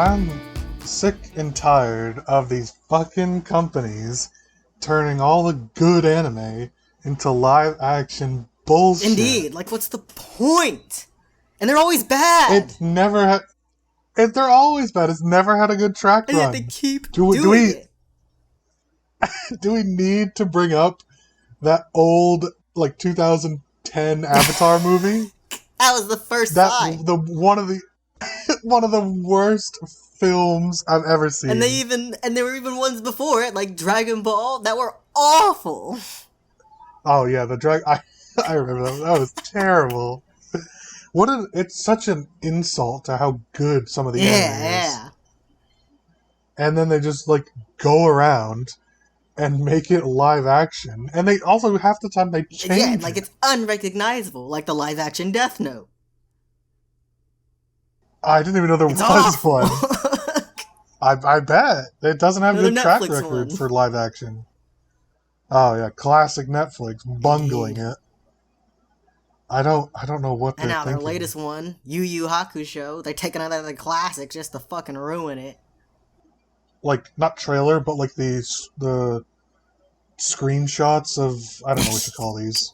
I'm sick and tired of these fucking companies turning all the good anime into live action bullshit. Indeed, like what's the point? And they're always bad. It's never had. They're always bad. It's never had a good track And run. yet they keep do doing we, it. Do we need to bring up that old, like, 2010 Avatar movie? That was the first time. One of the worst films I've ever seen. And there were even ones before it, like Dragon Ball, that were awful. Oh yeah, I remember that. That was terrible. It's such an insult to how good some of the anime is. Yeah. And then they just like go around and make it live action. And they also half the time they change like it. It's unrecognizable, like the live action Death Note. I didn't even know there was one. I bet. It doesn't have a good track record for live action. Oh yeah, classic Netflix, bungling it. I don't know what they're thinking. And now their latest one, Yu Yu Hakusho, they're taking out the classic just to fucking ruin it. Like, not trailer, but like the screenshots of, I don't know what you call these.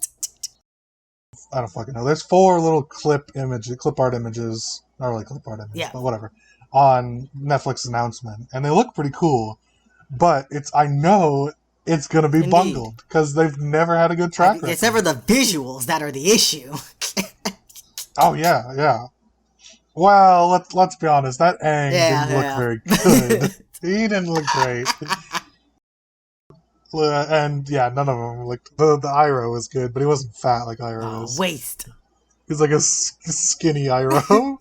I don't fucking know. There's 4 little clip art images, not really clip art images, but whatever, on Netflix announcement, and they look pretty cool. But I know it's gonna be bungled because they've never had a good track record. It's never the visuals that are the issue. Oh yeah. Well, let's be honest. That Aang didn't look very good. He didn't look great. And yeah, none of them. Like the Iroh was good, but he wasn't fat like Iroh is. Waste. He's like a skinny Iroh.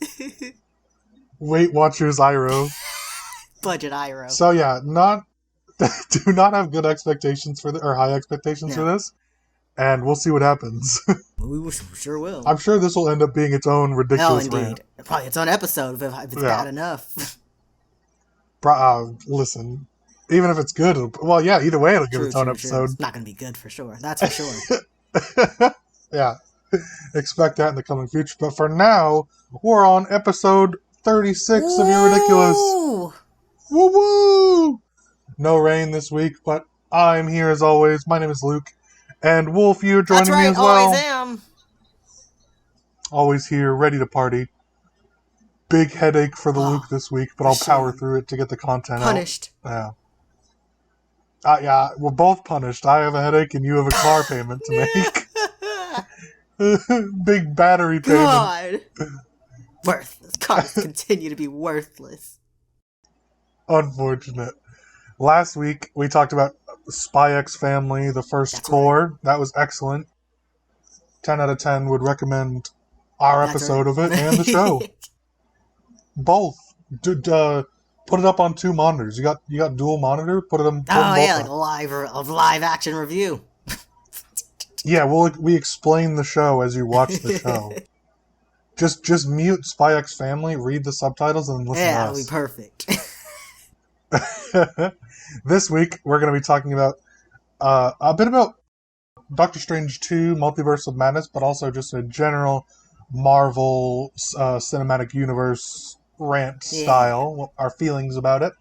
Weight Watchers Iroh. Budget Iroh. So yeah, do not have good expectations or high expectations for this, and we'll see what happens. We sure will. I'm sure this will end up being its own ridiculous rant. Probably its own episode if it's bad enough. Listen, even if it's good, either way it'll give its own episode. It's not going to be good for sure. That's for sure. Yeah. Expect that in the coming future. But for now, we're on episode 36 of Your Ridiculous. Woo-woo! No rain this week, but I'm here as always. My name is Luke. And Wolf, you're joining me as well. Always am. Always here, ready to party. Big headache for the Luke this week, but I'll power through it to get the content Punished. out. Yeah, we're both punished. I have a headache and you have a car payment to make. Big battery payment. God. Worthless. Cars continue to be worthless. Unfortunate. Last week, we talked about Spy X Family, the first tour. Right. That was excellent. 10 out of 10 would recommend our episode of it and the show. Both. Put it up on 2 monitors. You got dual monitor? Put them both like a live action review. Yeah, we explain the show as you watch the show. Just mute Spy X Family, read the subtitles, and listen to us. Yeah, that'll be perfect. This week, we're going to be talking about a bit about Doctor Strange 2, Multiverse of Madness, but also just a general Marvel cinematic universe rant style, our feelings about it,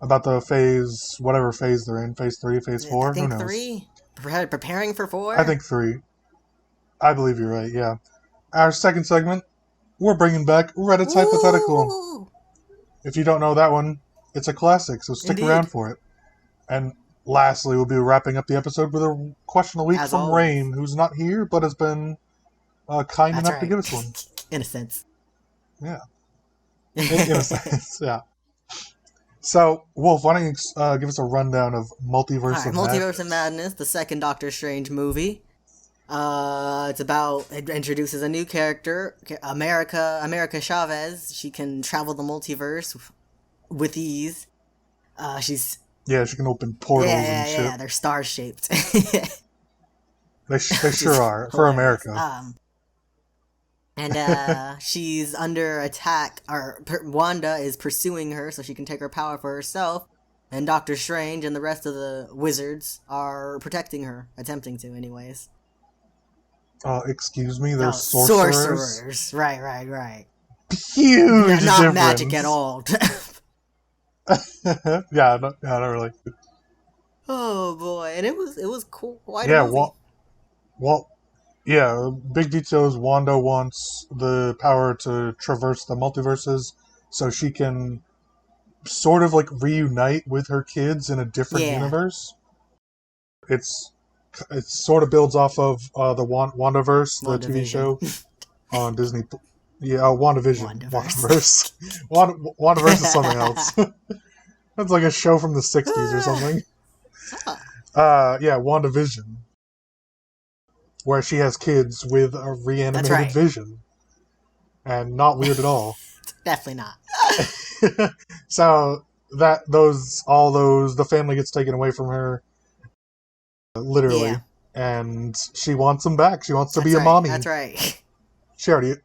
about the phase, whatever phase they're in, phase 3, phase 4, who knows? 3? Preparing for 4? I think 3. I believe you're right, yeah. Our second segment, we're bringing back Reddit's Hypothetical. If you don't know that one, it's a classic, so stick around for it. And lastly, we'll be wrapping up the episode with a question of the week from Rain, who's not here, but has been kind enough to give us one. In a sense. Yeah. In a sense, yeah. So, Wolf, why don't you give us a rundown of Multiverse of Madness? Multiverse of Madness, the second Doctor Strange movie. It introduces a new character, America Chavez. She can travel the multiverse with ease. She can open portals and shit. Yeah, they're star-shaped. They sure are, for America. And she's under attack, Wanda is pursuing her so she can take her power for herself, and Doctor Strange and the rest of the wizards are protecting her, attempting to anyways. Excuse me, they're sorcerers? Sorcerers, right. Huge Not difference. magic at all. Yeah, not really. Oh boy, and it was cool, quite a Yeah, movie. Well, yeah, big detail is Wanda wants the power to traverse the multiverses so she can sort of like reunite with her kids in a different Yeah, universe. It's it sort of builds off of the WandaVerse, the TV WandaVision, show on Disney. Yeah, WandaVision, WandaVerse. WandaVerse. WandaVerse is something else. That's like a show from the '60s or something. Oh, Yeah, WandaVision, where she has kids with a that's reanimated right. Vision, and not weird at all. Definitely not. So the family gets taken away from her, Yeah, literally, and she wants them back. She wants to that's be a right. That's mommy. right. She already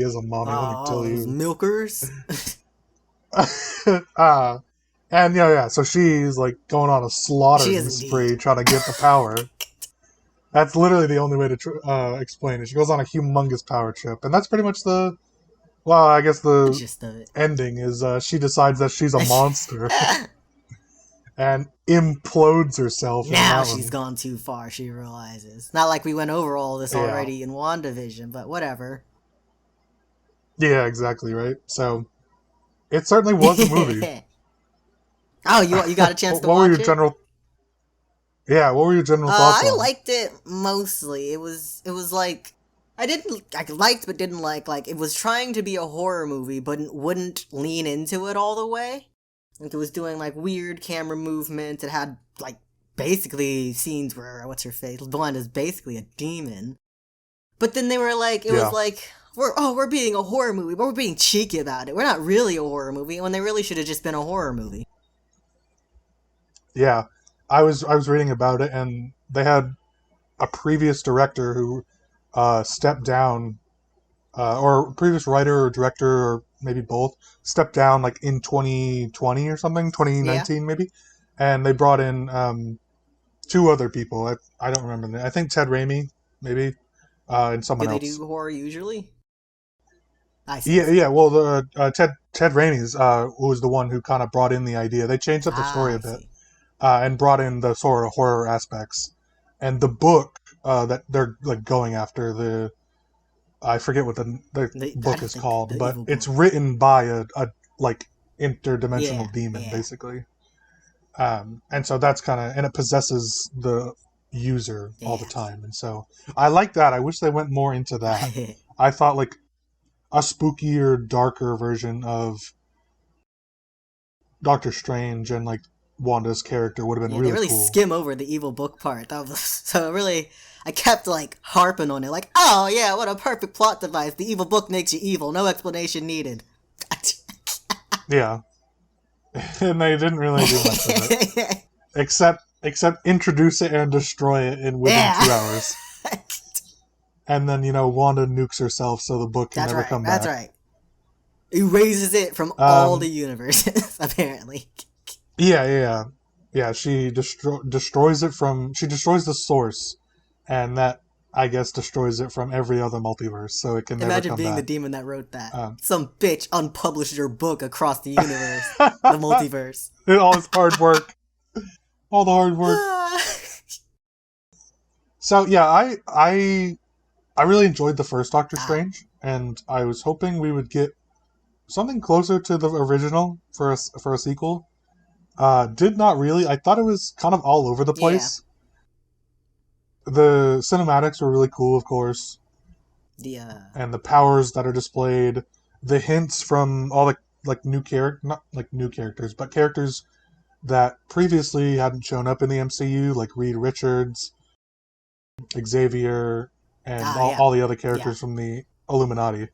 is a mommy. Let me tell Oh, those you. milkers. uh, and yeah. So she's like going on a She is slaughtering indeed. spree trying to get the power. That's literally the only way to explain it. She goes on a humongous power trip, and that's pretty much well, I guess The the gist of it. ending is she decides that she's a monster and implodes herself in a Now she's mountain. gone too far, she realizes. Not like we went over all this Yeah, already in WandaVision, but whatever. yeah, exactly right. So it certainly was a movie. Oh, you got a chance What to were your watch it? general? Yeah, what were your general thoughts I on it? liked it mostly. It was like I liked but didn't like it was trying to be a horror movie but wouldn't lean into it all the way. Like it was doing like weird camera movement. It had like basically scenes where what's her face? Blonde is basically a demon. But then they were like it was Yeah, like we're being a horror movie, but we're being cheeky about it. We're not really a horror movie when they really should have just been a horror movie. yeah. I was reading about it, and they had a previous director who stepped down, or previous writer or director, or maybe both, stepped down like in 2020 or something, Yeah. 2019 maybe, and they brought in two other people. I don't remember. I think Ted Raimi, maybe, and Do someone they else. do horror usually? I see, I Yeah, see. yeah. Well, the Ted Raimi's was the one who kind of brought in the idea. They changed up the story Ah, a I bit see. and brought in the sort of horror aspects. And the book that they're like going after, the I forget what the I book don't is think called, the but evil it's book. written by a like Yeah, interdimensional demon yeah. basically. And so that's kind of, and it possesses the user all the Yeah. time. And so I like that. I wish they went more into that. I thought like a spookier, darker version of Doctor Strange and like Wanda's character would have been Yeah, they really really cool. skim over the evil book part. That was so really. I kept like harping on it, like, oh yeah, what a perfect plot device. The evil book makes you evil. No explanation needed. Yeah, and they didn't really do much with it except introduce it and destroy it in within Yeah. 2 hours. And then Wanda nukes herself so the book can That's never right. come That's back. right. Erases it from all the Um, universes, apparently. yeah. She destroys it from. She destroys the source, and that I guess destroys it from every other multiverse, so it can never Imagine come being the back. demon that wrote that. Um, Some bitch unpublished your book across the universe, the multiverse. all this hard work, all the hard work. So yeah, I really enjoyed the first Doctor Ah, Strange, and I was hoping we would get something closer to the original for a sequel. Did not really. I thought it was kind of all over the yeah. place. The cinematics were really cool, of course, The and the powers that are displayed, the hints from all the like not like new characters, but characters that previously hadn't shown up in the MCU, like Reed Richards, Xavier, and yeah, all the other yeah. characters from the Illuminati.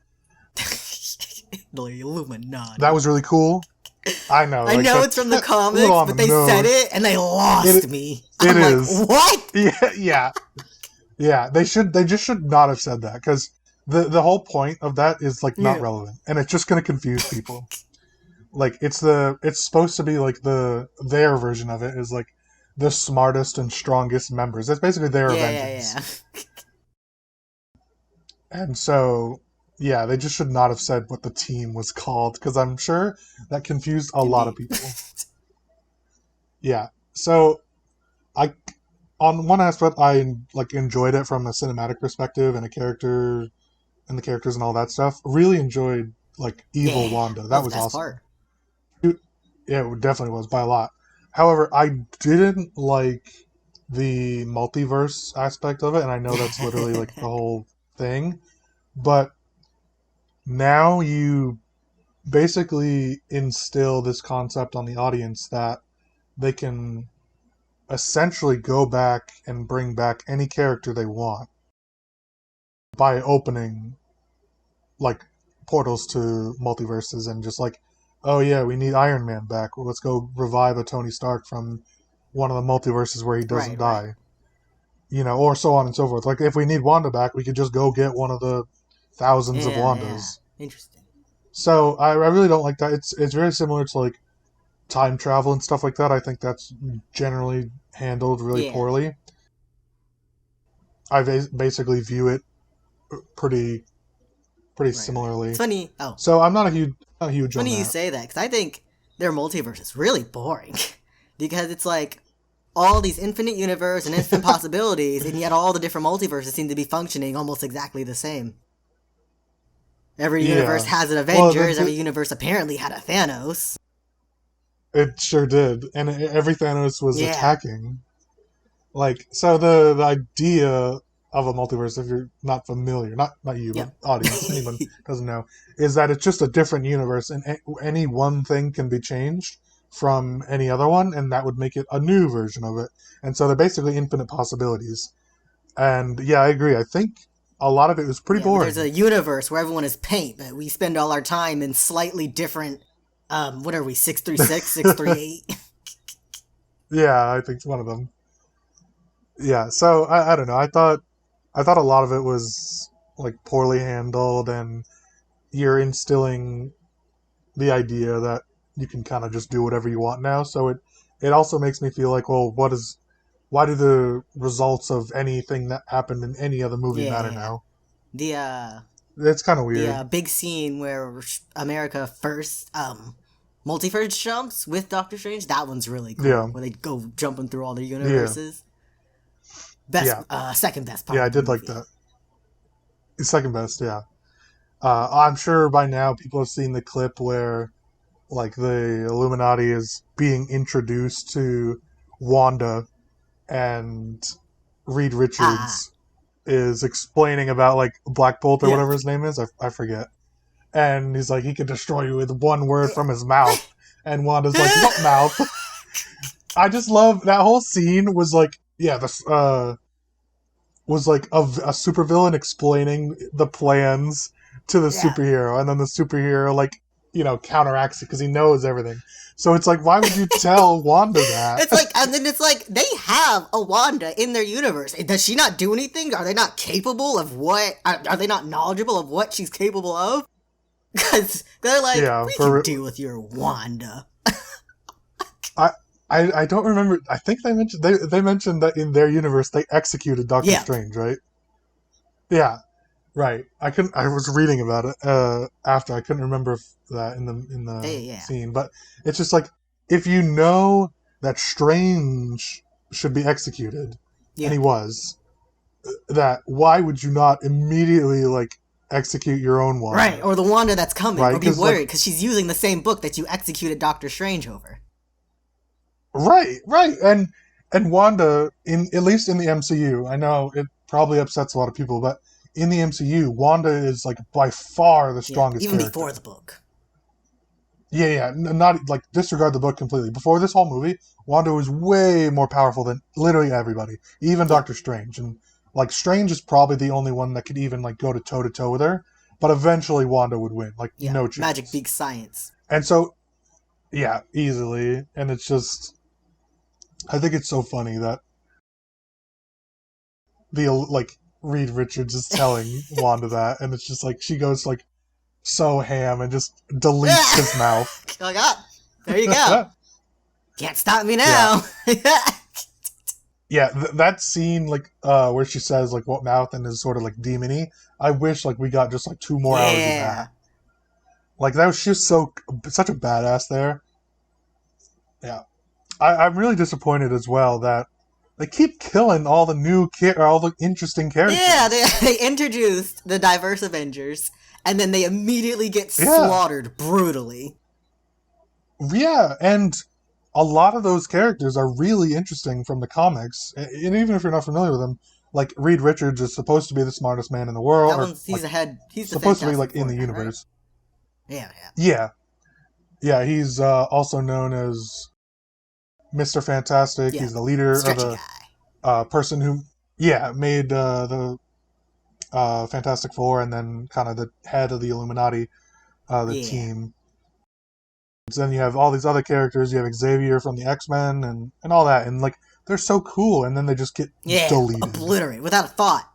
The That Illuminati. was really cool. I know, I like know it's from the that's a little comics, on but the they said nose. it and they lost It me. it I'm like, is. what? Yeah. Yeah. They just should not have said that because the whole point of that is like not Yeah. relevant, and it's just going to confuse people. Like it's supposed to be like their version of it is like the smartest and strongest members. That's basically their Yeah, Avengers. yeah, And so Yeah, they just should not have said what the team was called, because I'm sure that confused a lot of Indeed. people. Yeah. So I, on one aspect, I like enjoyed it from a cinematic perspective and a character and the characters and all that stuff. Really enjoyed like Evil Yeah, Wanda. that was That the was best awesome. part. Yeah, it definitely was by a lot. However, I didn't like the multiverse aspect of it, and I know that's literally like the whole thing. But now you basically instill this concept on the audience that they can essentially go back and bring back any character they want by opening like portals to multiverses and just like, oh yeah, we need Iron Man back. Well, let's go revive a Tony Stark from one of the multiverses where he doesn't Right, right. die. Or so on and so forth. Like if we need Wanda back, we could just go get one of the thousands of Yeah, yeah. Wandas. Interesting. So I really don't like that. It's very similar to like time travel and stuff like that. I think that's generally handled really Yeah. poorly. I basically view it pretty Right, right. It's similarly. funny. Oh, So I'm not huge on funny you that. say that because I think their multiverse is really boring because it's like all these infinite universe and infinite possibilities, and yet all the different multiverses seem to be functioning almost exactly the same. Every universe Yeah. has an Well, Avengers. Every universe apparently had a Thanos. it sure did, and every Thanos was Yeah. attacking. Like, so the idea of a multiverse, if you're not familiar, not you, Yeah. but audience, anyone doesn't know, is that it's just a different universe, and any one thing can be changed from any other one, and that would make it a new version of it. And so they're basically infinite possibilities. And yeah, I agree. I think a lot of it was pretty Yeah, well, there's boring. a universe where everyone is paint, but we spend all our time in slightly different. What are we? 636, 638. Yeah, I think it's one of them. Yeah, so I don't know. I thought a lot of it was like poorly handled, and you're instilling the idea that you can kind of just do whatever you want now. So it also makes me feel like, well, why do the results of anything that happened in any other movie Yeah, matter yeah. now? The It's kind of the weird. big scene where America first multiverse jumps with Doctor Strange. That one's really cool. Yeah, Where they go jumping through all the yeah, universes. Best, yeah, second best part yeah. I of the did like movie. that. It's second best. Yeah. I'm sure by now people have seen the clip where like the Illuminati is being introduced to Wanda, and Reed Ah, Richards is explaining about like Black Bolt or yeah. whatever his name is. I forget. And he's like, he could destroy you with one word from his mouth. And Wanda's like, what mouth? I just love that whole scene. Was like, yeah, this was like a supervillain explaining the plans to the Yeah. superhero, and then the superhero like counteracts it because he knows everything. So it's like, why would you tell Wanda that? It's like, and then it's like they have a Wanda in their universe. Does she not do anything? Are they not capable of what? Are they not knowledgeable of what she's capable of? Because they're like, Yeah, we can for deal with your Wanda. I. I don't remember. I think they mentioned that in their universe they executed Doctor Yeah, Strange, right? Yeah, right. I couldn't. I was reading about it after. I couldn't remember that in the yeah, scene, but it's just like, if you know that Strange should be executed, and yeah. he was, that why would you not immediately like execute your own Right, Wanda, or the Wanda that's coming, right? or be Because like, worried because she's using the same book that you executed Doctor Strange over. right, and Wanda, in at least in the MCU, I know it probably upsets a lot of people, but in the MCU, Wanda is like by far the Yeah, strongest even before character. the book. Yeah, not like disregard the book completely. Before this whole movie, Wanda was way more powerful than literally everybody, even Yeah, Doctor Strange. And like Strange is probably the only one that could even like go to toe with her. But eventually, Wanda would win, like yeah. no Magic chance. beats science. And so, yeah, easily. And it's just, I think it's so funny that the like Reed Richards is telling Wanda that, and it's just like she goes like so ham and just deletes his mouth. Like, ah, there you go. Can't stop me Yeah. now. Yeah, that scene like where she says like what mouth and is sort of like demony. I wish like we got just like 2 more hours of Yeah. that. Like that was she was such a badass there. Yeah, I'm really disappointed as well that they keep killing all the all the interesting Yeah, characters. they introduced the diverse Avengers, and then they immediately get Yeah, slaughtered brutally. yeah, and a lot of those characters are really interesting from the comics. And even if you're not familiar with them, like Reed Richards is supposed to be the smartest man in the world, That or one's, he's like the head, he's the supposed to be Fantastic like in Four the guy, right? universe. Yeah, yeah. Yeah, yeah, he's also known as Mr. Fantastic. Yeah, He's the leader or stretchy the guy. person who, made the Fantastic Four, and then kind of the head of the Illuminati, the Yeah. team. So then you have all these other characters. You have Xavier from the X-Men and all that, and like they're so cool, and then they just get Yeah, deleted. obliterate, without a thought.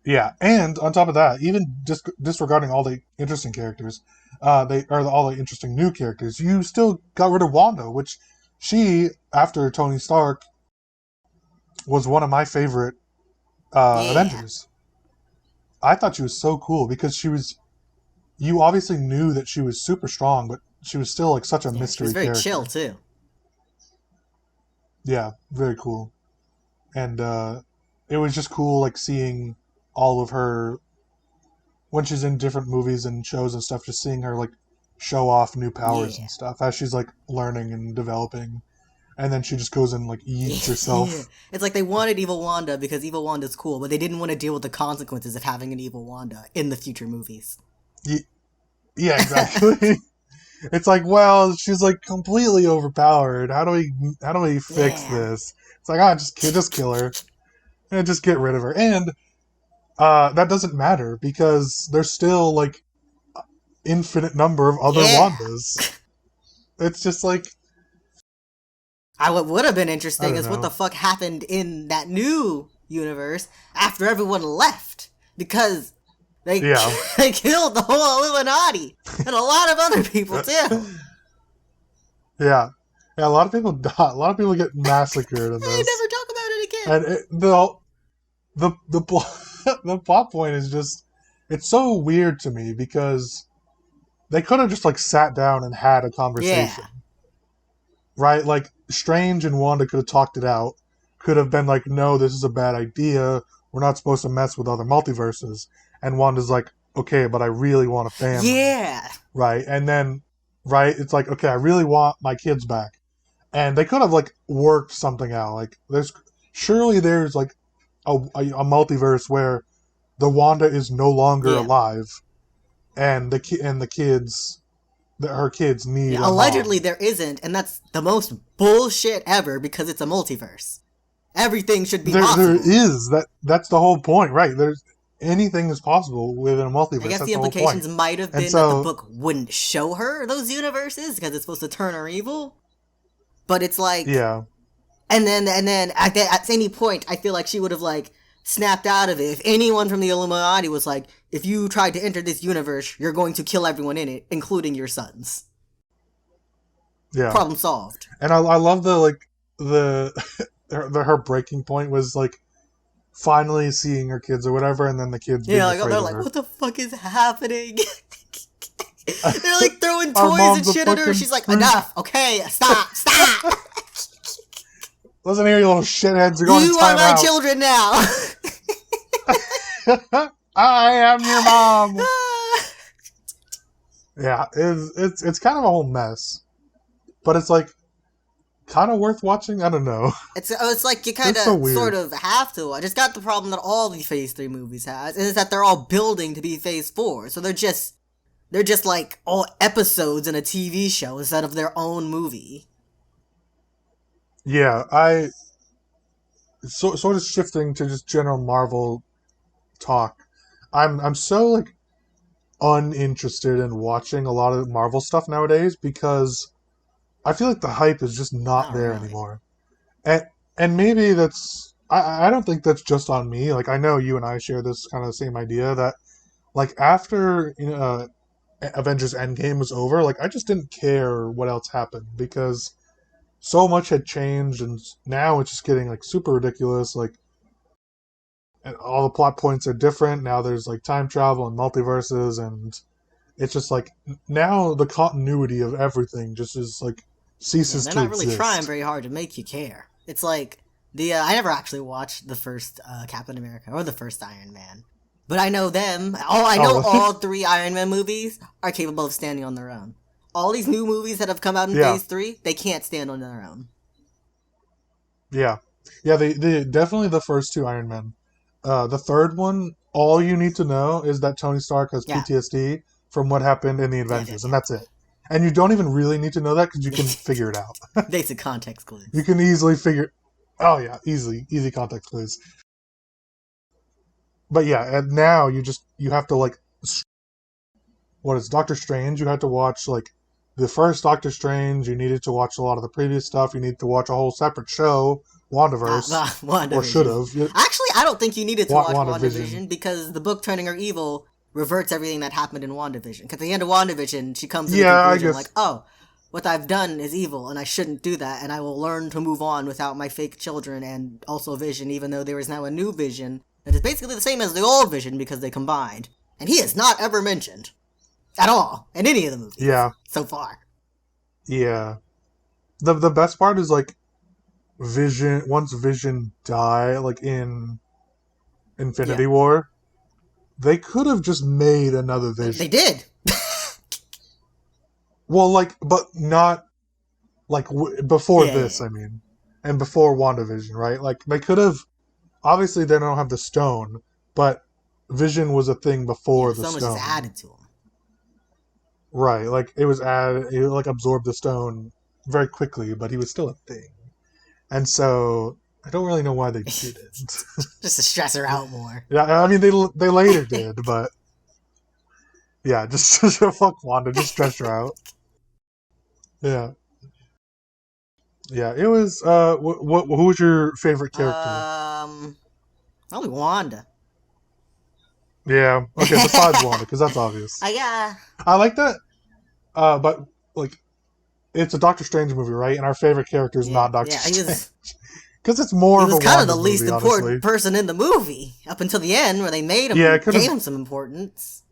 Yeah, and on top of that, even disregarding all the interesting characters, all the interesting new characters, you still got rid of Wanda, which she, after Tony Stark, was one of my favorite Yeah. Avengers. I thought she was so cool because she was. You obviously knew that she was super strong, but she was still like such a Yeah, she was mystery very chill, character. too. Yeah, very cool. And it was just cool like seeing all of her when she's in different movies and shows and stuff, just seeing her like show off new powers Yeah. and stuff as she's like learning and developing, and then she just goes and like eats Yeah. herself. It's like they wanted Evil Wanda because Evil Wanda's cool, but they didn't want to deal with the consequences of having an Evil Wanda in the future movies. Yeah, exactly. It's like, well, she's like completely overpowered. How do we fix Yeah. this? It's like, just kill her and just get rid of her. And that doesn't matter because there's still like infinite number of other Yeah. Wandas. It's just like, What would have been I interesting don't is what the know. fuck happened in that new universe after everyone left. Because they, Yeah. they killed the whole Illuminati and a lot of other people too. Yeah. Yeah, a lot of people die. A lot of people get massacred in They this. never talk about it again. And the the plot point is just it's so weird to me because they could have just like sat down and had a Yeah. conversation. Right? Like Strange and Wanda could have talked it out. Could have been like, "No, this is a bad idea. We're not supposed to mess with other multiverses." And Wanda's like, "Okay, but I really want a family." Yeah. Right? And then right, it's like, "Okay, I really want my kids back." And they could have like worked something out. Like there's like a multiverse where the Wanda is no longer Yeah. alive, and the kids, her kids need Yeah, a allegedly mom. there isn't, and that's the most bullshit ever because it's a multiverse. Everything should be There possible. is that's the whole point, right? There's anything is possible within a I multiverse. guess That's the the whole point. implications might have And been that the so book wouldn't show her those universes because it's supposed to turn her evil. But it's like, yeah, and then at any point, I feel like she would have like snapped out of it. If anyone from the Illuminati was like, if you tried to enter this universe, you're going to kill everyone in it, including your sons. yeah. Problem solved. And I love the like the her breaking point was like finally seeing her kids or whatever, and then the kids Yeah, being like afraid they're of like, her. what the fuck is happening? They're like throwing Our toys and mom's a shit at her. fucking She's like, freak. enough. Okay, stop. Listen here, you little shitheads. You're going to You are time my out. children now. I am your mom. Yeah, it's kind of a whole mess, but it's like kind of worth watching. I don't know. It's like you kind It's so of weird. sort of have to watch. It's got the problem that all the Phase 3 movies has, and it's that they're all building to be Phase 4. So they're just like all episodes in a TV show instead of their own movie. Yeah, sort of shifting to just general Marvel talk. I'm so like uninterested in watching a lot of Marvel stuff nowadays because I feel like the hype is just not Not there really. anymore. And maybe that's I don't think that's just on me. Like I know you and I share this kind of same idea that like after Avengers Endgame was over, like I just didn't care what else happened because so much had changed and now it's just getting like super ridiculous. Like and all the plot points are different. Now there's like time travel and multiverses, and it's just like now the continuity of everything just is like Yeah, ceases they're to not really trying exist. very hard to make you care. It's like I never actually watched the first Captain America or the first Iron Man, but I know them. Oh, I know Oh, all three Iron Man movies are capable of standing on their own. All these new movies that have come out in yeah, Phase 3, they can't stand on their own. yeah, yeah. They definitely the first two Iron Men. The third one, all you need to know is that Tony Stark has Yeah, PTSD from what happened in the yeah, yeah, Avengers, and that's it. And you don't even really need to know that because you can yeah. figure it out. Basic context You clues. can easily figure. Oh yeah, easy context clues. But yeah, and now you have to like what is Doctor Strange? You had to watch like the first Doctor Strange. You needed to watch a lot of the previous stuff. You need to watch a whole separate show, Wandaverse, or should WandaVision. have. Actually, I don't think you needed to watch WandaVision. WandaVision because the book Turning Her Evil reverts everything that happened in WandaVision. Because at the end of WandaVision, she comes to the Yeah, I conclusion like, guess. oh, what I've done is evil and I shouldn't do that and I will learn to move on without my fake children and also Vision, even though there is now a new Vision that is basically the same as the old Vision because they combined. And he is not ever mentioned at all in any of the movies Yeah, so far. yeah. The best part is like Vision. Once Vision die, like in Yeah, Infinity War, they could have just made another they Vision. did. Well, like, but not like before Yeah, yeah, this. I mean, and before WandaVision, right? Like they could have. Obviously, they don't have the stone, but Vision was a thing yeah. before The the stone was just stone, added to him. right? Like it was added. It like absorbed the stone very quickly, but he was still a thing, and so I don't really know why they didn't. Just to stress her out more. Yeah, I mean they later did, but yeah, just fuck Wanda, just stretch her out. Yeah, yeah. It was who was your favorite character? Um, Probably Wanda. Yeah, okay. Besides Wanda, because that's obvious. I I like that. But like it's a Doctor Strange movie, right? And our favorite character is yeah, not Doctor yeah. Strange because it's more He of a was kind of the Wanda least movie, important honestly. person in the movie up until the end, where they made Yeah, him, gave him some importance.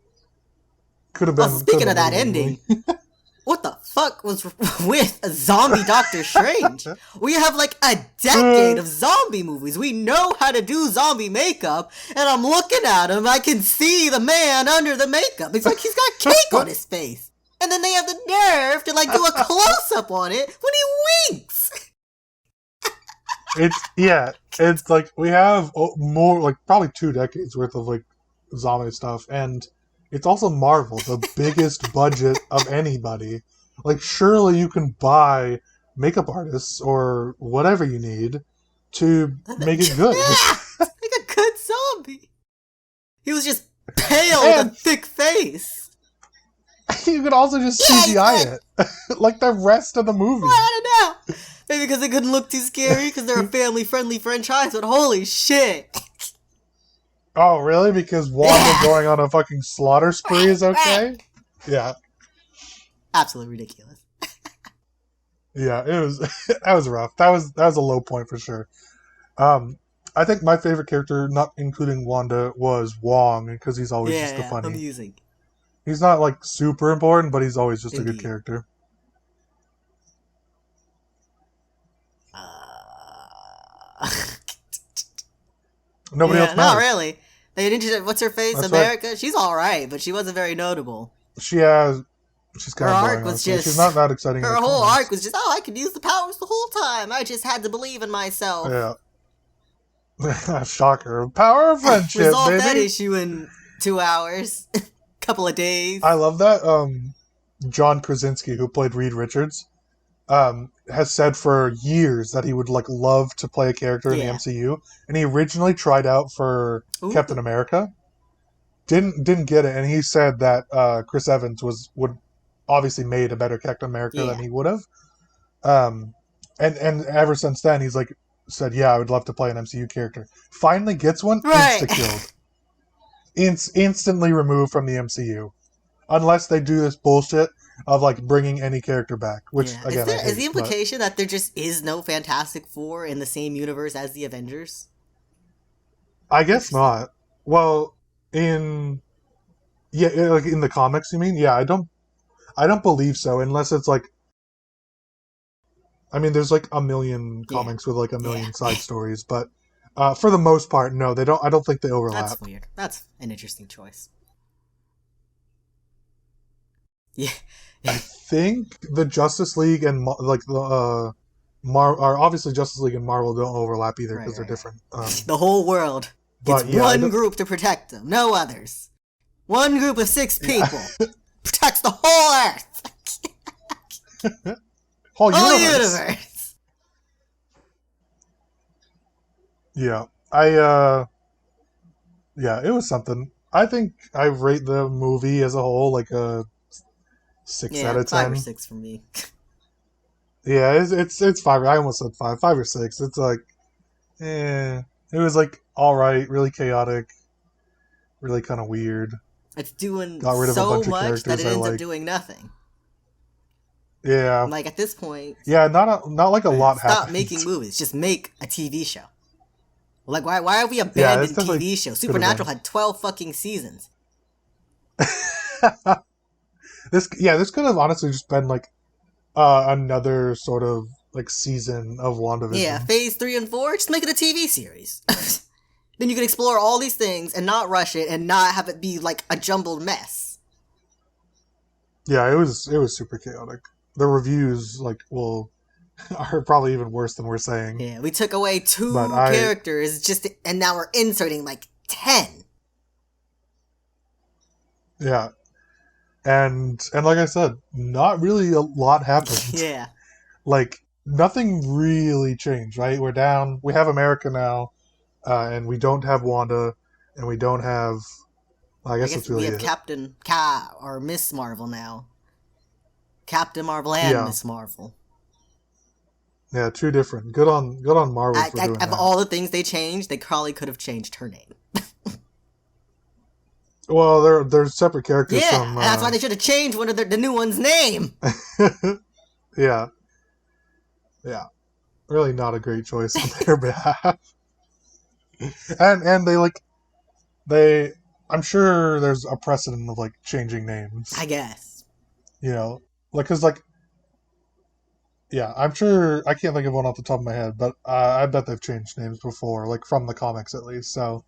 Also, could have speaking of been that really good movie. ending, what the fuck was with a zombie Doctor Strange? We have like a decade of zombie movies. We know how to do zombie makeup, and I'm looking at him. I can see the man under the makeup. It's like he's got cake on his face. And then they have the nerve to like do a close up on it when he winks. It's like we have more like probably 2 decades worth of like zombie stuff, and it's also Marvel, the biggest budget of anybody. Like, surely you can buy makeup artists or whatever you need to make it good. Like a good zombie. He was just pale with a And thick face. you could also just Yeah, you CGI could. it, like the rest of the movie. Well, I don't know. Maybe because they couldn't look too scary because they're a family-friendly franchise, but holy shit. Oh, really? Because Wanda Yeah. going on a fucking slaughter spree is okay? Yeah. Absolutely ridiculous. Yeah, it was that was rough. That was a low point for sure. Um I think my favorite character, not including Wanda, was Wong because he's always Yeah, just a yeah, funny. amusing. He's not like super important, but he's always just a good Indeed. character. Uh... Nobody yeah, else not matters. really. They didn't. What's her face? That's right. America. She's all right, but she wasn't very notable. She has she's Her kind of arc boring, was honestly. She's just. not that exciting in Her the whole arc comics. was just, oh, I could use the powers the whole time. I just had to believe in myself. Yeah. Shocker. Power of friendship, Resolve that baby. issue in 2 hours, couple of days. I love that. John Krasinski, who played Reed Richards, has said for years that he would like love to play a character in the Yeah. MCU, and he originally tried out for Ooh. Captain America. Didn't get it, and he said that Chris Evans would obviously made a better Captain America than Yeah. he would have. And ever since then, he's like said, yeah, I would love to play an MCU character. Finally gets one, Right. insta killed, instantly removed from the MCU, unless they do this bullshit of like bringing any character back, which Yeah. again I Is hate. the implication that there just is no Fantastic Four in the same universe as the Avengers? I guess Interesting. not. Well, in like in the comics, you mean? Yeah, I don't believe so, unless it's like, I mean, there's like a million Yeah. comics with like a Yeah. million side stories, but for the most part, no, they don't. I don't think they That's overlap. weird. That's an interesting choice. Yeah. I think the Justice League and like the are obviously Justice League and Marvel don't overlap either Right, because they're right, different. right. The whole world gets But yeah, I one don't. group to protect them, no others. One group of 6 Yeah, people protects the whole Earth, whole whole universe. universe. Yeah, I yeah, it was something. I think I rate the movie as a whole like a 6 out Yeah, of 5 or 10. 6 for me. Yeah, it's 5. I almost said 5, 5 or 6. It's like, it was like all right, really chaotic, really kind of weird. It's doing Got rid of a so bunch of much that characters it I ends up like. doing nothing. Yeah, Like at this point, yeah, not like a lot stop happened. making movies. Just make a TV show. Like why have we Yeah, this abandoned definitely TV shows? could have Supernatural been. had 12 fucking seasons. This could have honestly just been like another sort of like season of Yeah, WandaVision. phase 3 and 4, just make it a TV series. Then you can explore all these things and not rush it and not have it be like a jumbled mess. Yeah, it was super chaotic. The reviews like will are probably even worse than we're saying. Yeah, we took away But 2 characters and now we're inserting like 10. yeah, and like I said, not really a lot happened. Yeah. Like nothing really changed, right? We're down. We have America now, and we don't have Wanda, and we don't have. I I guess guess that's we really have it. Captain Ka or Miss Marvel now. Captain Marvel and Yeah, Miss Marvel. yeah, two different. Good on Marvel for doing Of that. all the things they changed, they probably could have changed her name. Well, they're separate characters Yeah, from. and that's why they should have changed one of the new one's name. Yeah, yeah, really not a great choice on their behalf. And they like they. I'm sure there's a precedent of like changing names. I guess. You know, like because like yeah, I'm sure I can't think of one off the top of my head, but I bet they've changed names before, like from the comics at least. So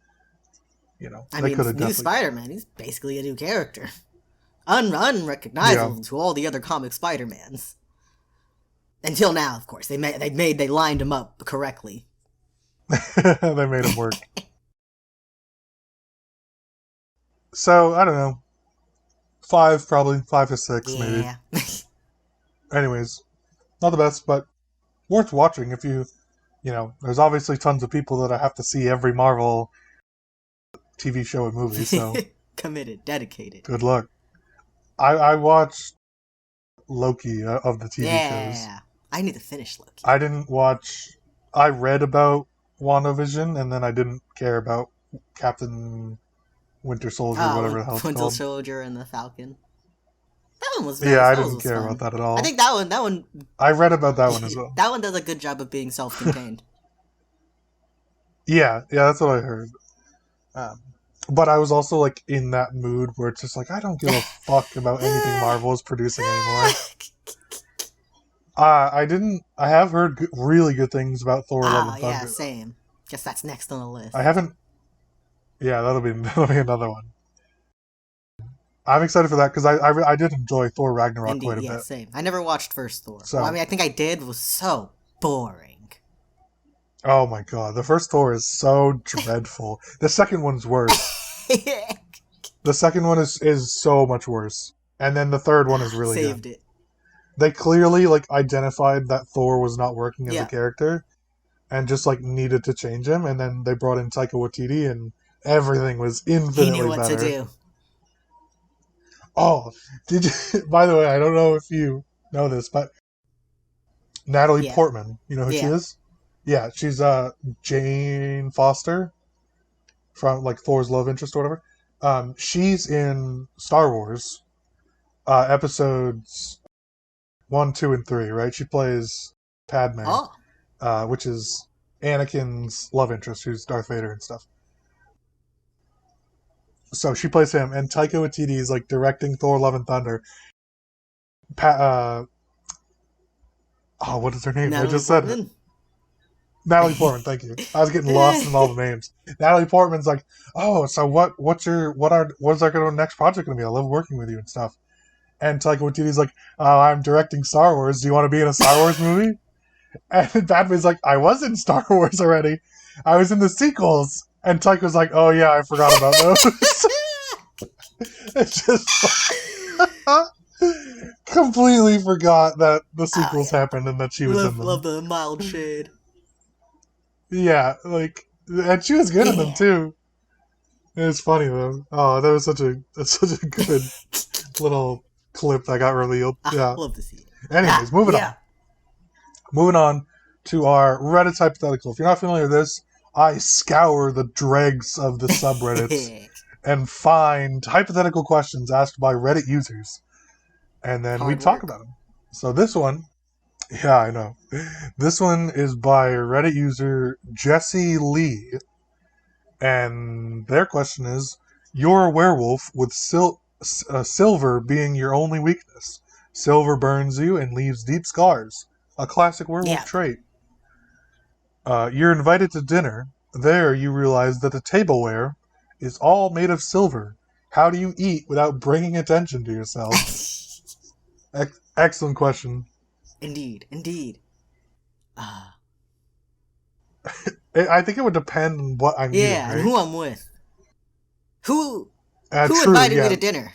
I they mean, could have new definitely done Spider-Man, he's basically a new character. it. Yeah, Unrecognizable to all the other comic Spider-Mans. Until now, of course. They lined him up correctly. they made him work. So I don't know, 5 probably 5 to 6 maybe. Yeah. Anyways, not the best, but worth watching if there's obviously tons of people that I have to see every Marvel TV show and movie. So Committed, dedicated. good luck. I watched Loki of the TV shows. Yeah. I need to finish Loki. I didn't watch. I read about WandaVision, and then I didn't care about Captain Winter Soldier, Ah, whatever with the hell it's Winter called. Soldier and the Falcon. That one was Yeah, nice. I That didn't was care about fun. that at I all. think that one, I read about that one as well. that one does a good job of being self-contained. Yeah, that's what I heard. Um, but I was also like in that mood where it's just like I don't give a fuck about anything Marvel is producing anymore. I didn't. I have heard really good things about Thor: Love Ah, and yeah, Thunder though. same. Guess that's next on the I list. haven't. Yeah, that'll be another one. I'm excited for that because I did enjoy Thor Ragnarok Indeed, quite a yeah, bit. same. I never watched first Thor. Well, I So, mean, I think I did. It was so boring. oh my god, the first Thor is so dreadful. The second one's worse. The second one is so much worse, and then the third one is really Saved good. it. They clearly like identified that Thor was not working as a Yeah. character, and just like needed to change him, and then they brought in Taika Waititi, and everything was He knew infinitely what to better. do. Oh, did you? By the way, I don't know if you know this, but Natalie Yeah. Portman, you know who she Yeah. is? Yeah, she's Jane Foster from like Thor's love interest or whatever. She's in Star Wars episodes 1, 2, and 3. Right? She plays Padme, Oh. which is Anakin's love interest, who's Darth Vader and stuff. So she plays him, and Taika Waititi is like directing Thor: Love and Thunder. What is her name? I Natalie just said it. Portman. Natalie Portman. Thank you. I was getting lost in all the names. Natalie Portman's like, oh, so what's our next project gonna be? I love working with you and stuff. And Taika Waititi's like, I'm directing Star Wars. Do you want to be in a Star Wars movie? And Batman's like, I was in Star Wars already. I was in the sequels. And Taika's like, oh yeah, I forgot about those. It's just completely forgot that the sequels happened and that she was in them. Love the mild shade. Yeah, like, and she was good in them too. It's funny though. Oh, that was such a good little clip that got revealed. Yeah. Love to see it. Anyways, moving on. Moving on to our Reddit's hypothetical. If you're not familiar with this, I scour the dregs of the subreddits and find hypothetical questions asked by Reddit users, and then we talk about them. So this one, yeah, I know. This one is by Reddit user Jesse Lee, and their question is: you're a werewolf with silver being your only weakness. Silver burns you and leaves deep scars. A classic werewolf trait. You're invited to dinner. There you realize that the tableware is all made of silver. How do you eat without bringing attention to yourself? Excellent question. Indeed. I think it would depend on what I'm eating, right? And who I'm with. Who invited me to dinner?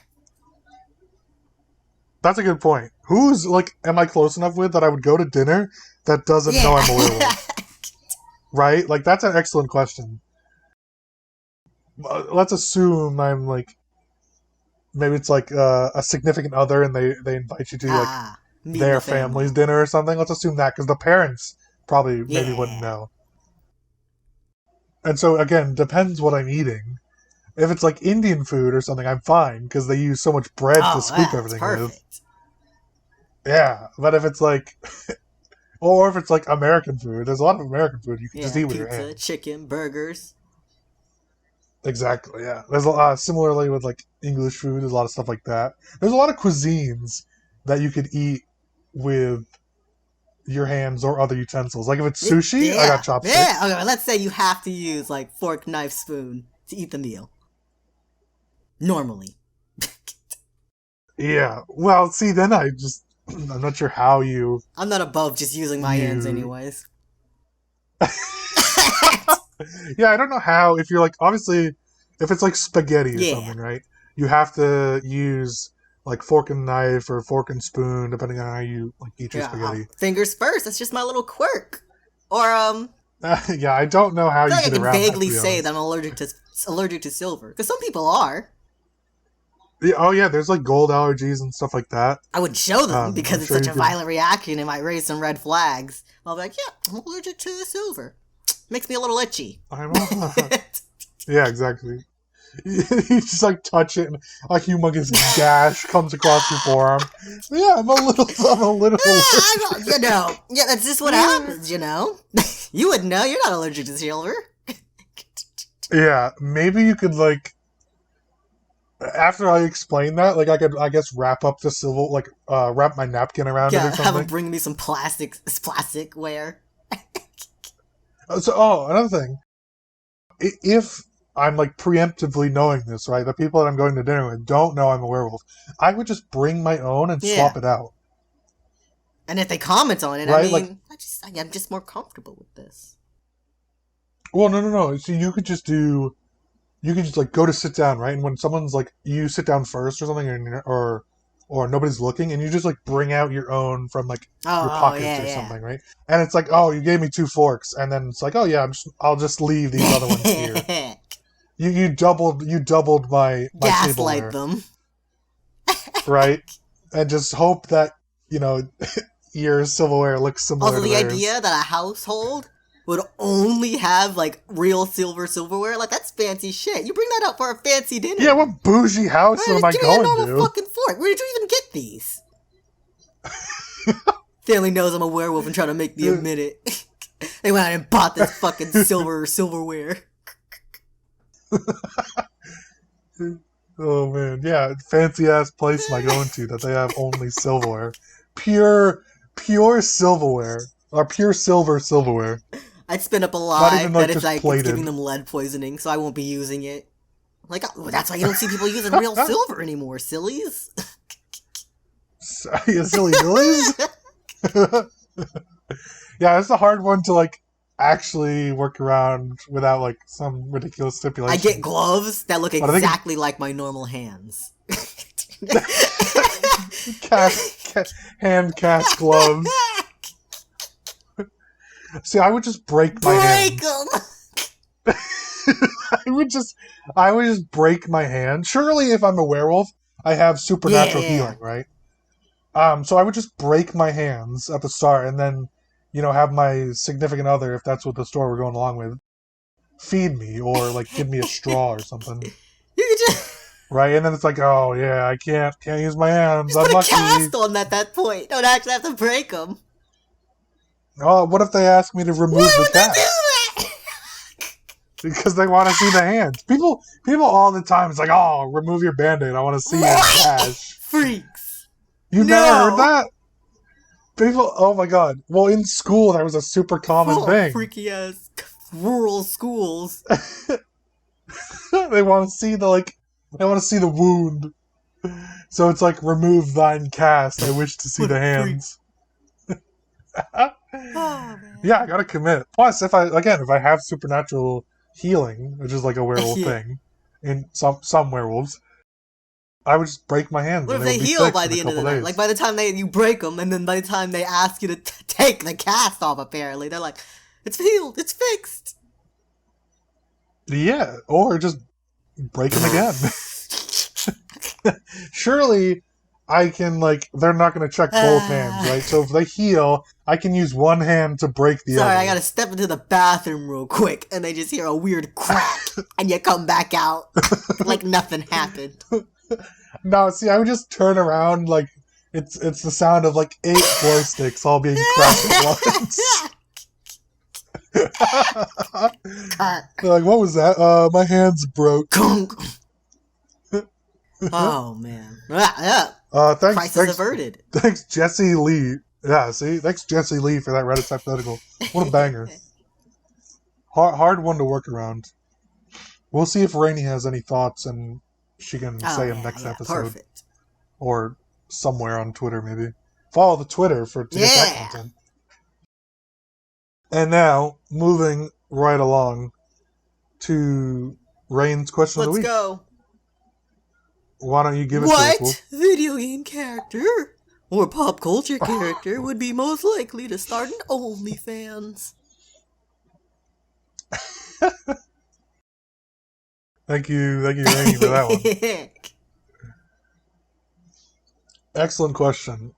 That's a good point. Who's, like, am I close enough with that I would go to dinner that doesn't know I'm a werewolf? Right? Like, that's an excellent question. Let's assume I'm, like, maybe it's, like, a significant other and they invite you to, like, their family's dinner or something. Let's assume that, because the parents probably maybe wouldn't know. And so, again, depends what I'm eating. If it's, like, Indian food or something, I'm fine, because they use so much bread to scoop everything with. Yeah, but if it's, like... or if it's, like, American food. There's a lot of American food you can just eat with your hands. Pizza, chicken, burgers. Exactly, yeah. There's a lot, similarly with, like, English food, there's a lot of stuff like that. There's a lot of cuisines that you could eat with your hands or other utensils. Like, if it's sushi, I got chopsticks. Yeah, okay, well, let's say you have to use, like, fork, knife, spoon to eat the meal. Normally. Yeah, well, see, then I'm not sure how you... I'm not above just using my hands anyways. Yeah, I don't know how, if you're like, obviously, if it's like spaghetti or something, right? You have to use, like, fork and knife or fork and spoon, depending on how you, like, eat your spaghetti. Fingers first, that's just my little quirk. Or, yeah, I don't know how you get around that. I can vaguely say that I'm allergic to silver, because some people are. Yeah, oh yeah, there's like gold allergies and stuff like that. I wouldn't show them because it's such a violent reaction. It might raise some red flags. I'll be like, yeah, I'm allergic to the silver. Makes me a little itchy. Yeah, exactly. You just like touch it and a humongous gash comes across your forearm. Yeah, I'm a little allergic. Yeah, that's just what happens, you know? You would know, you're not allergic to silver. Yeah, maybe you could, like, after I explain that, like, I could, I guess, wrap up the silver, like, wrap my napkin around it or something. Have him bring me some plasticware. Another thing. If I'm, like, preemptively knowing this, right, the people that I'm going to dinner with don't know I'm a werewolf, I would just bring my own and swap it out. And if they comment on it, right? I mean, like, I'm just more comfortable with this. Well, no. So you could just like go to sit down, right? And when someone's like, you sit down first or something, or nobody's looking, and you just like bring out your own from like your pockets or something, right? And it's like, oh, you gave me 2 forks, and then it's like, oh yeah, I'll just leave these other ones here. You doubled my gaslight them, right? And just hope that your silverware looks similar. Also, the idea that a household would only have, like, real silverware, like, that's fancy shit. You bring that out for a fancy dinner. Yeah, what bougie house am I going to? Give me a normal fucking fork. Where did you even get these? Family knows I'm a werewolf and trying to make me admit it. They went out and bought this fucking silverware. Oh man, yeah, fancy ass place am I going to that they have only silverware, pure, pure silverware, or pure silverware, I'd spin up a not even lie that like it's just like it's giving plated. them lead poisoning, so I won't be using it. Like, that's why you don't see people using real silver anymore, sillies. You silly billies. Yeah, it's a hard one to like actually work around without like some ridiculous I get stipulations. gloves that look But I think exactly like my normal hands. hand cast gloves. See, I would just break my Break hands. them! I would just break my hand. Surely, if I'm a werewolf, I have supernatural Yeah. healing, right? So I would just break my hands at the start, and then, have my significant other, if that's what the story we're going along with, feed me or like give me a straw or something, You could right? And then it's like, oh yeah, I can't use my hands. just put a Unlucky. cast on them at that point. Don't actually have to break them. Oh, what if they ask me to remove Why the would they cast? do that? Because they want to see the hands. People all the time. It's like, oh, remove your band-aid. I want to see your What? cash. Freaks. You've never heard No. that? People, oh my god. Well, in school, that was a super common Oh, thing. freaky ass rural schools. They want to see they want to see the wound. So it's like, remove thine cast. I wish to see What the a hands. Oh, man. Yeah, I gotta commit. Plus, if I have supernatural healing, which is like a werewolf Yeah. thing, in some werewolves, I would just break my hands What and if they they would be heal fixed by in a the end of the couple night? days. Like, by the time you break them, and then by the time they ask you to take the cast off, apparently, they're like, it's healed, it's fixed. Yeah, or just break them again. Surely, I can they're not going to check both hands, right? So if they heal, I can use one hand to break the Sorry, other. I gotta step into the bathroom real quick, and they just hear a weird crack, and you come back out like nothing happened. No, see, I would just turn around like it's the sound of like 8 glow sticks all being cracked at once. They're like, what was that? My hands broke. Oh man. Crisis Thanks, averted. thanks, Jesse Lee. Yeah, see, thanks Jesse Lee for that Reddit hypothetical. What a banger. Hard one to work around. We'll see if Rainie has any thoughts and she can say them next episode. Perfect. Or somewhere on Twitter, maybe. Follow the Twitter to get that content. And now, moving right along to Rain's question of the week. Let's go. Why don't you give it to us, Wolf? What video game character or pop culture character would be most likely to start an OnlyFans? Thank you, Rainie, for that one. Excellent question.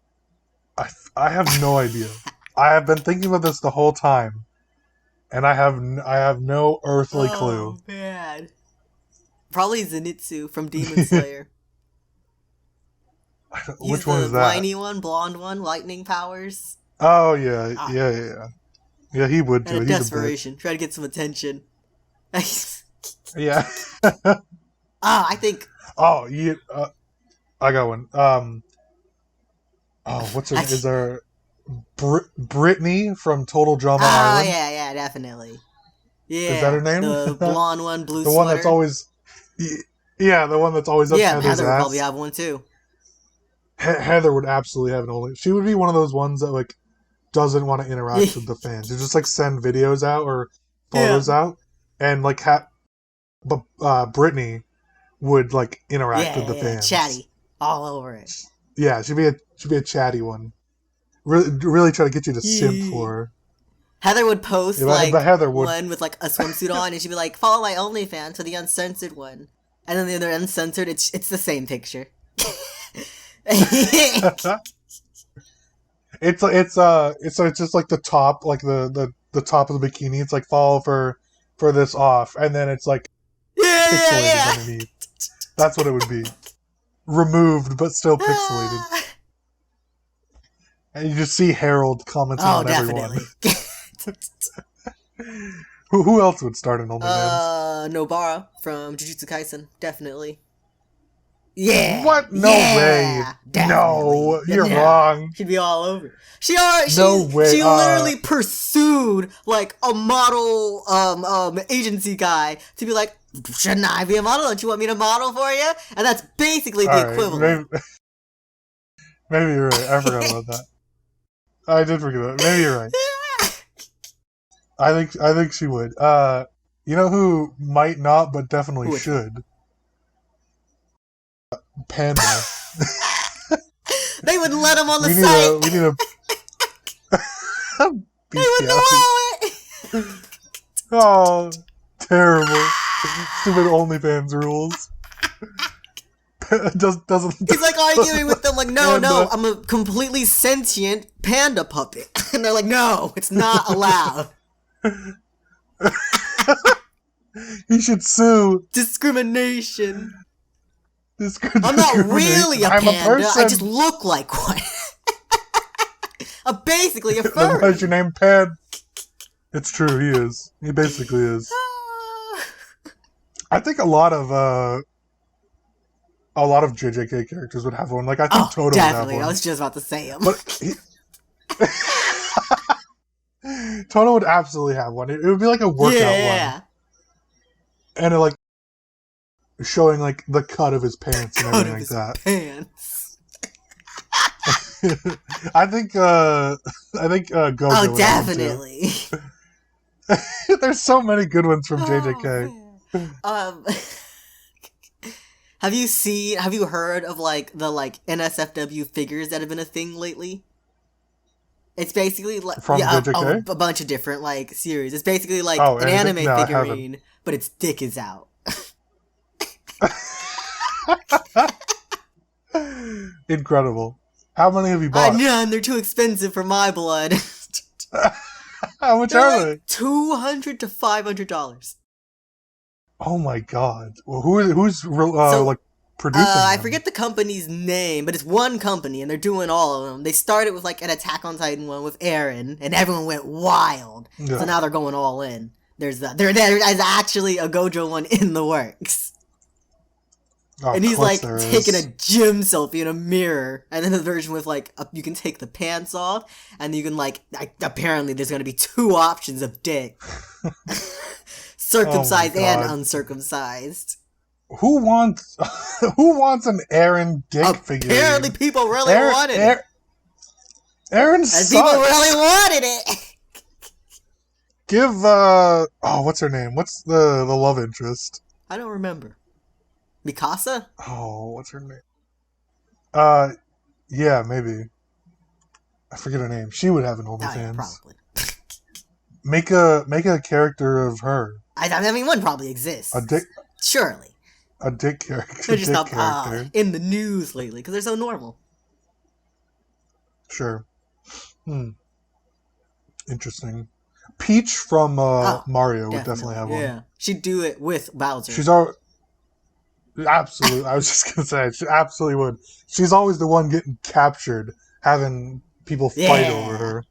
I have no idea. I have been thinking about this the whole time, and I have no earthly clue. Oh man, probably Zenitsu from Demon Slayer. Which He's one the is that? whiny one, blonde one, lightning powers. Oh yeah. Yeah, he would do And it. a He's desperation, try to get some attention. Yeah. I think. Oh, yeah. I got one. What's her? Is there Brittany from Total Drama Island? Oh yeah, definitely. Yeah. Is that her name? The blonde one, blue the sweater. one that's always. Yeah, the one that's always up Heather's Heather would ass. probably have one too. Heather would absolutely have an only. She would be one of those ones that doesn't want to interact with the fans. You just send videos out or photos out, and but Brittany would interact with the fans. Chatty all over it. Yeah, she'd be a chatty one. Really try to get you to simp for her. Heather would post Heather would. one with a swimsuit on, and she'd be like, "Follow my OnlyFans for the uncensored one." And then the other uncensored, it's the same picture. it's just the top, the top of the bikini. It's follow for this off, and then it's pixelated underneath. That's what it would be. Removed, but still pixelated. And you just see Harold commenting on everyone. Who else would start an OnlyFans? Nobara from Jujutsu Kaisen, definitely. Yeah. What? No way. Definitely. No, you're wrong. She'd be all over. No way. She literally pursued like a model agency guy to be like, shouldn't I be a model? Don't you want me to model for you? And that's basically the equivalent. Maybe you're right. I forgot about that. I did forget that. Maybe you're right. I think she would. You know who might not, but definitely should? Panda. They wouldn't let him on the site. We need a they wouldn't allow it. Oh, terrible. Stupid OnlyFans rules. Doesn't. He's like arguing with them, like, no, I'm a completely sentient panda puppet, and they're like, no, it's not allowed. He should sue. Discrimination. I'm not really a panda. I just look like one. I'm basically a furry. Why's your name Pad? It's true. He is. He basically is. I think a lot of JJK characters would have one. Like I think Toto definitely. would have one. I was just about to say him. But Toto would absolutely have one. It would be like a workout one. And it like showing like the cut of his pants and everything like that. Pants. I think Gojo. Oh, definitely. There's so many good ones from JJK. Have you heard of like the NSFW figures that have been a thing lately? It's basically like from JJK? A bunch of different like series. It's basically like an anime figurine, but its dick is out. Incredible. How many have you bought? None. They're too expensive for my blood. How much are they? $200 to $500. Oh my god. Well, who's like producing them? I forget the company's name, but it's one company, and they're doing all of them. They started with like an Attack on Titan one with Eren, and everyone went wild. Yeah. So now they're going all in. There's actually a Gojo one in the works. Oh, and he's like taking a gym selfie in a mirror, and then the version with like you can take the pants off, and you can like apparently there's gonna be 2 options of dick, circumcised and uncircumcised. Who wants an Eren dick figure? Apparently, people really wanted it. Eren sucks. People really wanted it. Give what's her name? What's the love interest? I don't remember. Mikasa? Oh, what's her name? Yeah, maybe. I forget her name. She would have an OnlyFans. Yeah, probably. Make a character of her. I mean, one probably exists. A dick. Surely. A dick character. They're just not in the news lately because they're so normal. Sure. Interesting. Peach from Mario would definitely have one. Yeah, she'd do it with Bowser. She's absolutely. I was just gonna say she absolutely would. She's always the one getting captured, having people fight over her.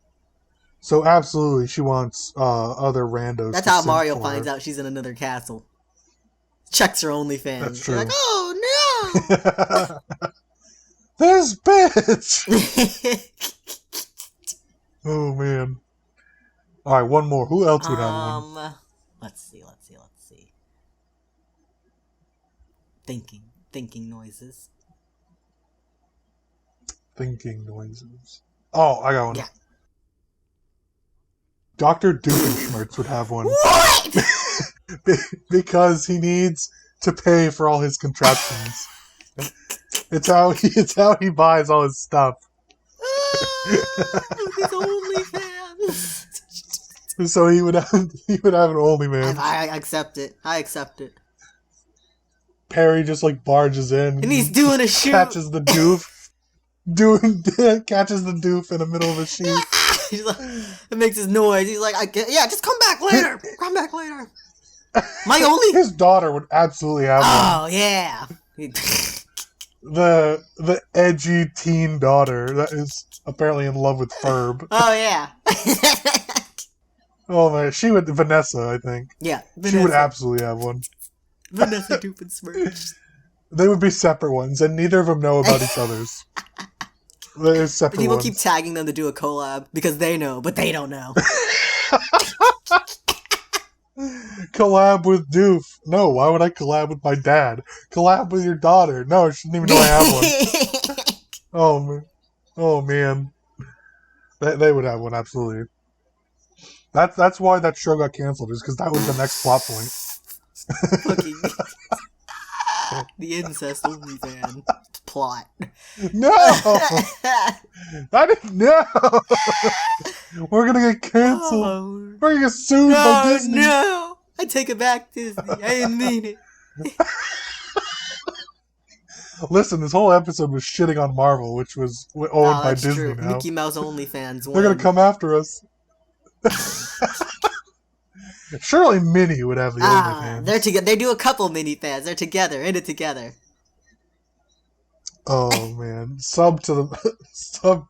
So absolutely, she wants other randos. That's how Mario finds out she's in another castle. Checks her OnlyFans. That's true. Like, oh no! This bitch. Oh man. All right, one more. Who else would have one? Let's see. Thinking noises. Oh, I got one. Yeah. Dr. Doofenshmirtz would have one. What? Because he needs to pay for all his contraptions. It's how he buys all his stuff. His OnlyFans. So he would have an OnlyFans. I accept it. Perry just like barges in, and he's doing a shoot. Catches the doof. Catches the doof in the middle of a shoot. He's like, it makes his noise. He's like, just come back later. His daughter would absolutely have one. Oh yeah. The edgy teen daughter that is apparently in love with Ferb. Oh yeah. Oh man, Vanessa, I think. Yeah, Vanessa. She would absolutely have one. Vanessa Doofenshmirtz. They would be separate ones, and neither of them know about each other's. They're separate People ones. keep tagging them to do a collab because they know, but they don't know. Collab with Doof. No, why would I collab with my dad? Collab with your daughter. No, I shouldn't even know I have one. Oh, man. Oh, man. They would have one, absolutely. That's why that show got canceled, is because that was the next plot point. Fucking the incest OnlyFans plot. No! I didn't know! We're gonna get canceled. Oh, We're gonna get sued by Disney. No! I take it back, Disney. I didn't mean it. Listen, this whole episode was shitting on Marvel, which was owned by That's Disney true. now. Mickey Mouse OnlyFans. They're gonna come after us. Surely Minnie would have the OnlyFans. They're together. They do a couple mini fans. They're together, in it together. Oh man, sub to the sub.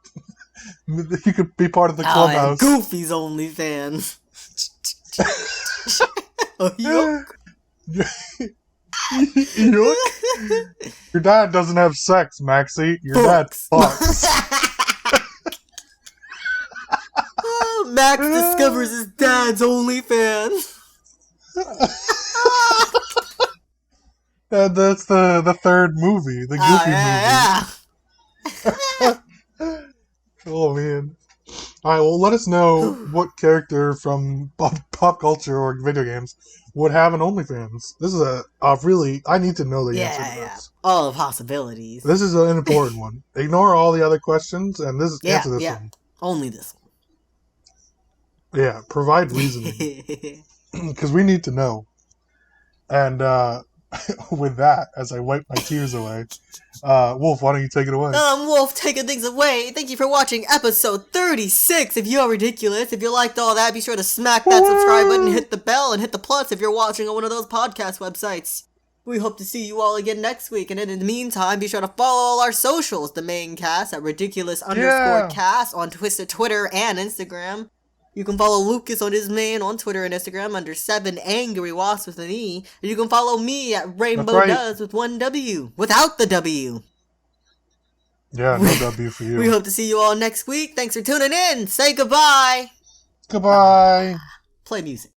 You could be part of the And clubhouse. Goofy's OnlyFans. Oh, yuck. Yuck. Your dad doesn't have sex, Maxie. Your dad fucks. Max discovers his dad's OnlyFans. And that's the third movie, the Goofy movie. Oh man. Alright, well let us know what character from pop culture or video games would have an OnlyFans. This is a really, I need to know the answer to this. All the possibilities. This is an important one. Ignore all the other questions and answer this one. Only this one. Yeah, provide reasoning. Because we need to know. And with that, as I wipe my tears away, Wolf, why don't you take it away? Wolf taking things away. Thank you for watching episode 36 of You're Ridiculous. If you liked all that, be sure to smack that subscribe button, hit the bell, and hit the plus if you're watching on one of those podcast websites. We hope to see you all again next week, and in the meantime, be sure to follow all our socials, the main cast at ridiculous_cast on Twitter and Instagram. You can follow Lucas on his main on Twitter and Instagram under 7AngryWasps with an E. And you can follow me at Rainbow Does with one W. Without the W. Yeah, no W for you. We hope to see you all next week. Thanks for tuning in. Say goodbye. Goodbye. Play music.